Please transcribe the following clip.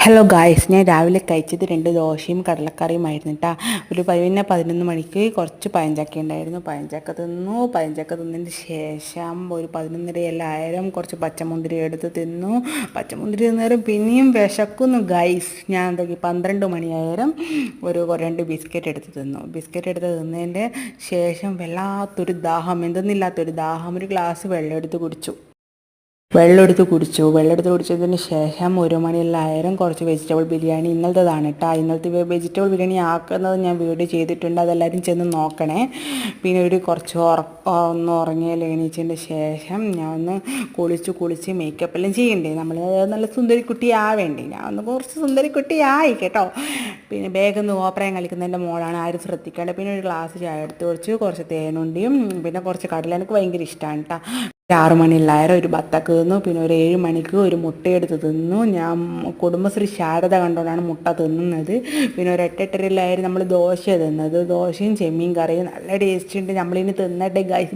Hello guys, ഞാൻ രാവിലെ കഴിച്ചത് 2 ദോശയും കടലക്കറിയുമായിരുന്നു കേട്ടോ. ഒരു 11 മണിക്ക് കുറച്ച് പഴഞ്ചക്ക ഉണ്ടായിരുന്നു. പഴഞ്ചക്ക തിന്നു. പഴഞ്ചക്ക തിന്നതിന് ശേഷം ഒരു 11:30 കുറച്ച് പച്ചമുന്തിരി എടുത്ത് തിന്നു. പച്ചമുന്തിരി തിന്നേരം പിന്നെയും വിശക്കുന്നു ഗായ്സ്. ഞാൻ എന്തൊക്കെ 12 മണിയായാലും ഒരു 2 ബിസ്ക്കറ്റ് എടുത്ത് തിന്നു. ബിസ്ക്കറ്റ് എടുത്ത് തിന്നതിൻ്റെ ശേഷം വല്ലാത്തൊരു ദാഹം, എന്തെന്നില്ലാത്തൊരു ദാഹം. ഒരു ഗ്ലാസ് വെള്ളം എടുത്ത് കുടിച്ചതിന് ശേഷം 1 മണിയെല്ലായാലും കുറച്ച് വെജിറ്റബിൾ ബിരിയാണി, ഇന്നലത്തേതാണ് കേട്ടോ. ഇന്നലത്തെ വെജിറ്റബിൾ ബിരിയാണി ആക്കുന്നത് ഞാൻ വീഡിയോ ചെയ്തിട്ടുണ്ട്, അതെല്ലാവരും ചെന്ന് നോക്കണേ. പിന്നെ കുറച്ച് ഒന്ന് എണീച്ചതിൻ്റെ ശേഷം ഞാൻ ഒന്ന് കുളിച്ച് മേക്കപ്പ് എല്ലാം ചെയ്യണ്ടേ, നമ്മൾ നല്ല സുന്ദരിക്കുട്ടി ആവേണ്ടേ. ഞാൻ ഒന്ന് കുറച്ച് സുന്ദരിക്കുട്ടി ആയി കേട്ടോ. പിന്നെ വേഗം ഓപ്പറയും കളിക്കുന്നതിൻ്റെ മോളാണ്, ആരും ശ്രദ്ധിക്കേണ്ട. പിന്നെ ഒരു ഗ്ലാസ് ചായ എടുത്ത് കുറച്ച് തേനുണ്ടിയും പിന്നെ കുറച്ച് കടല, എനിക്ക് ഭയങ്കര ഇഷ്ടമാണ് കേട്ടോ. 6 മണിയെല്ലായാലും ഒരു ബത്തക്ക തിന്നു. പിന്നെ ഒരു 7 മണിക്ക് ഒരു മുട്ടയെടുത്ത് തിന്നു. ഞാൻ കുടുംബശ്രീ ശാരദ കണ്ടുകൊണ്ടാണ് മുട്ട തിന്നുന്നത്. പിന്നെ ഒരു 8-8:30 നമ്മൾ ദോശ തിന്നത്. ദോശയും ചെമ്മീൻ കറിയും നല്ല ടേസ്റ്റ് ഉണ്ട്. നമ്മളിനി തിന്നട്ടെ ഗൈസ്.